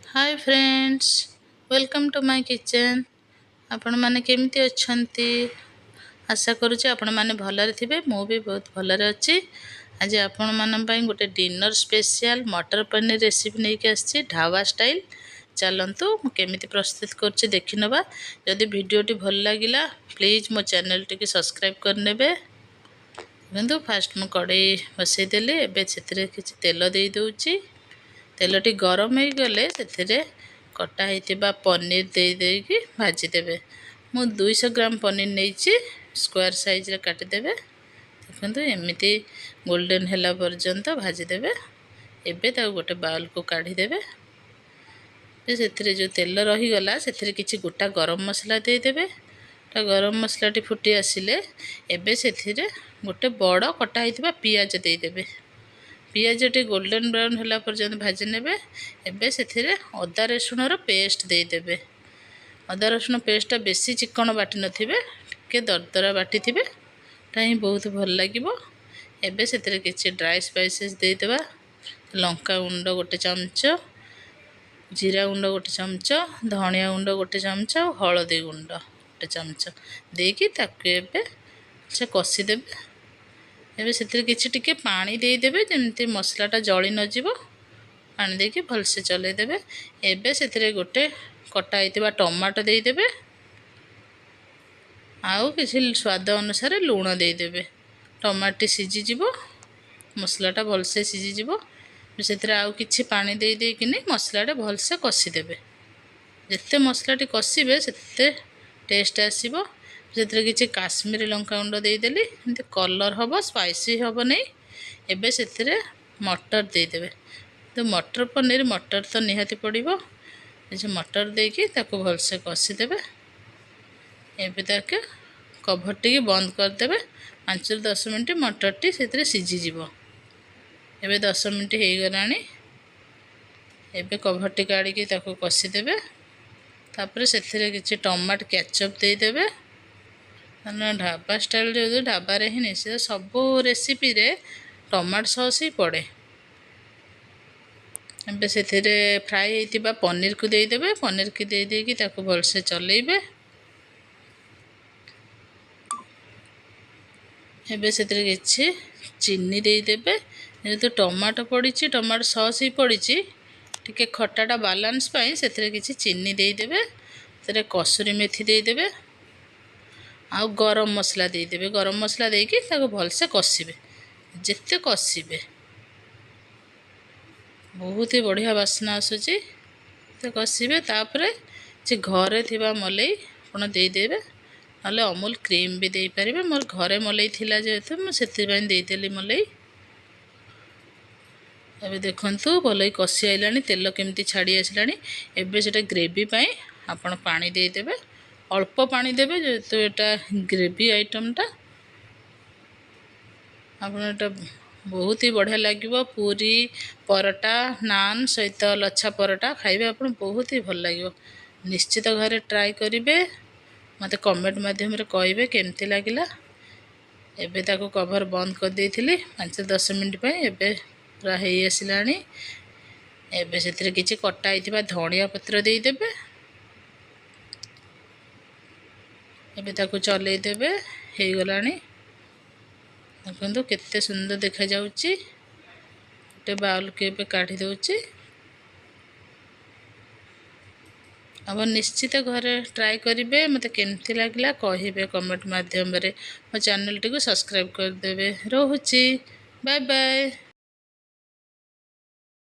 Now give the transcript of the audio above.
Hi friends, welcome to my kitchen. आपण माने केमती अछंती? आशा करूची आपण माने भलरे थिबे। मो भी बहुत भलरे अछि। आज आपण मान पई गोटे डिनर स्पेशल मटर पनीर रेसिपी नै के आछि ढाबा स्टाइल। चलंतु मु केमिति प्रस्तुत करछि देखि नबा। यदि वीडियोटी भल लागिला प्लीज मो चैनल टी के सब्सक्राइब कर नेबे। बंधु फास्ट मु कड़ाई बसई देले। एबे सेतिरे किछि तेल देई दउछि। तेलटी गरम हो गले से कटा होता पनीर दे देकी भाजी देबे। मु 200 ग्राम पनीर नहीं स्क्वायर साइज रे काटिदेबे। देखो एमती गोल्डन हैला पर्यंत भाजी देबे। एबे ता गोटे बाउल को काढ़ी देबे। से जो तेल रही गला से किछि गोटा गरम मसला दे देबे। ता गरम मसला टी फुटी आसिले एबे से गोटे बड़ कटा होता पियाज दे देबे। पियाज टी गोल्डन ब्राउन होला पर्यंत भाजी नेबे। एबे सेथिरे अदा रसुण रो पेस्ट दे देबे। अदा रसुण पेस्ट बेसी चिकन बाटी नथिबे, टिके दरदरा बाटी थिबे, ताही बहुत भल लागिबो। एबे सेथिरे किछि ड्राई स्पाइसेस दे देबा। लंका गुंड गोटे चमच, जीरा गुंड गोटे चमच, धनिया गुंड गोटे चमच, हळदी गुंड गोटे चमच देकी ताके एबे से कसी देबे। एबे सेतिर किछि टिके पानी दे देबे जेमति मसलाटा जळी न जीवो। पानी देकी भलसे चले देबे। एबे सेतिर गोटे कटा आइतबा टमाटो दे देबे। आउ किछि स्वाद अनुसार लूण दे देबे। टमाटो सिझी जीवो, मसलाटा भलसे सिझी जीवो। सेतिर आउ किछि पानी दे दे किने मसलाटा भलसे कसी देबे। जत्ते मसलाटी कसीबे सेते टेस्ट आसीबो। सेतिर किछि काश्मीरी लंका गुंड दे देली, एमती कलर हबो, स्पाइसी हबो नै। एबे सेतिर मटर दे देबे। तो मटर पनीर मटर तो निहाती पड़िबो। जे मटर देकी ताको भलसे कसी देबे। एबे ताके कवर टी बंद कर देबे। 5 ରୁ 10 मिनिट मटर टी सेतिर सिझी जीवो। एबे 10 मिनिट हे गलानी। एबे कवर टी काढ़ी की ताको कसी देबे। तापर सेतिर किछि टमाटो केचप दे देबे। ढाबा स्टाइल जो ढाबा रे ही निश्चित सब रेसिपी रे टमाटो सॉस ही पड़े। एबे सेथिरे फ्राई होइतिबा पनीर को दे देबे। पनीर की दे देकी ताको भलसे चलेइबे। एबे सेथिरे किछि चीनी दे देबे। जेतु टमाटो पड़ीची, टमाटो सॉस ही पड़ीची, टिके खट्टाटा बैलेंस पाई सेथिरे किछि चीनी दे देबे। सेथिरे कसूरी मेथी दे देबे। आउ गरम मसला दे देबे। गरम मसला देकी ताको भलसे कसीबे। जेते कसीबे बहुत ही बढ़िया बास्ना आसुची। तो कसीबे तापरे जे घरे थिबा मलाई आपण दे देबे। नले अमूल क्रीम भी दे पारिबे। मोर घरे मलाई थिला जेतु मु सेति बाइन दे देली मलाई। एबे देखंतु मलाई कसी आइलानी, तेल केमती छाड़ी आसलानी। एबे सेटा ग्रेवी पाई आपण पानी दे देबे। अल्प पानी देबे जेतु एटा ग्रेवी आइटमटा। आपण एटा बहुत ही बढ़िया लागिबो। पूरी परोटा नान सहित लच्छा परोटा खाइबे आपण बहुत ही भल लागिबो। निश्चित घरे ट्राई करिवे। मते कमेंट माध्यम रे कहिबे केमती लागिला। एबे ताको कवर बंद कर देइथिली 5-10 मिनिट पय। एबे पूरा हेई आसिलानी। एबे सेतिर किछि कटा आइतिबा धनिया पत्र देइ देबे। एबे ताको चले देबे। हेई गलानी। देखंतु केते सुंदर देखा जाउची। गोटे बाउल के एबे काढी दउची। अब निश्चित घरे ट्राई करिवे। मते केमती लागिला कहिबे कमेंट माध्यम रे। मो चैनल टी को सब्सक्राइब कर देबे। रहूची, बाय बाय।